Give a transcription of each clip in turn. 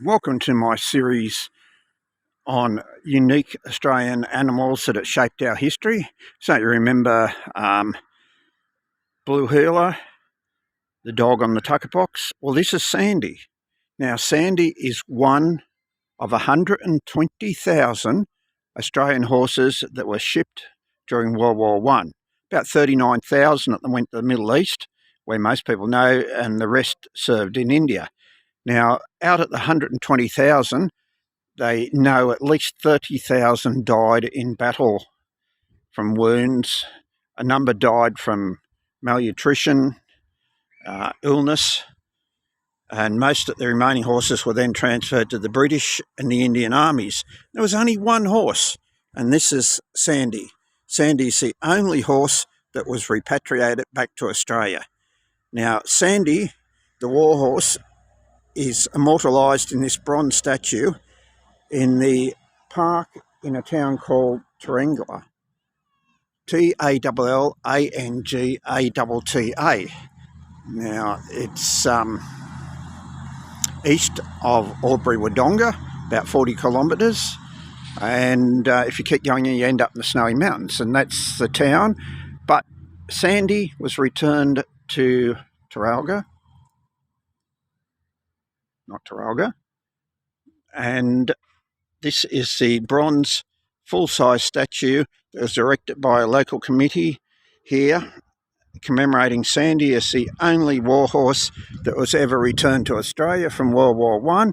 Welcome to my series on unique Australian animals that have shaped our history. So you remember Blue Heeler, the dog on the tucker box? Well, this is Sandy. Now, Sandy is one of 120,000 Australian horses that were shipped during World War I. About 39,000 of them went to the Middle East, where most people know, and the rest served in India. Now, out of the 120,000, they know at least 30,000 died in battle from wounds. A number died from malnutrition, illness, and most of the remaining horses were then transferred to the British and the Indian armies. There was only one horse, and this is Sandy. Sandy is the only horse that was repatriated back to Australia. Now, Sandy, the war horse, is immortalised in this bronze statue in the park in a town called Tallangatta. Tallangatta. Now, it's east of Albury-Wodonga, about 40 kilometres, and if you keep going you end up in the Snowy Mountains, and that's the town. But Sandy was returned to Tallangatta, and this is the bronze full-size statue that was erected by a local committee here, commemorating Sandy as the only war horse that was ever returned to Australia from World War I,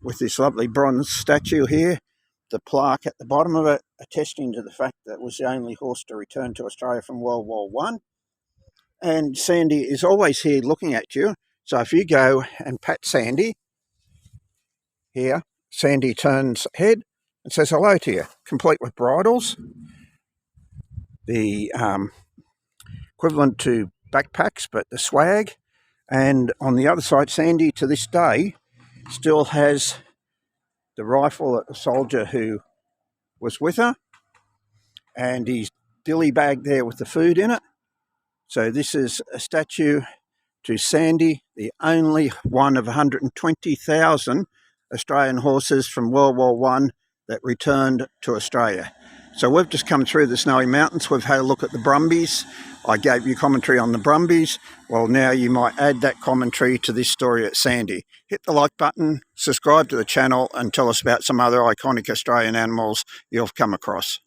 with this lovely bronze statue here, the plaque at the bottom of it attesting to the fact that it was the only horse to return to Australia from World War I. And Sandy is always here looking at you, so if you go and pat Sandy here, Sandy turns head and says hello to you, complete with bridles, the equivalent to backpacks, but the swag. And on the other side, Sandy to this day still has the rifle that the soldier who was with her, and his dilly bag there with the food in it. So this is a statue to Sandy, the only one of 120,000 Australian horses from World War I that returned to Australia. So we've just come through the Snowy Mountains. We've had a look at the Brumbies. I gave you commentary on the Brumbies. Well, now you might add that commentary to this story at Sandy. Hit the like button, subscribe to the channel, and tell us about some other iconic Australian animals you've come across.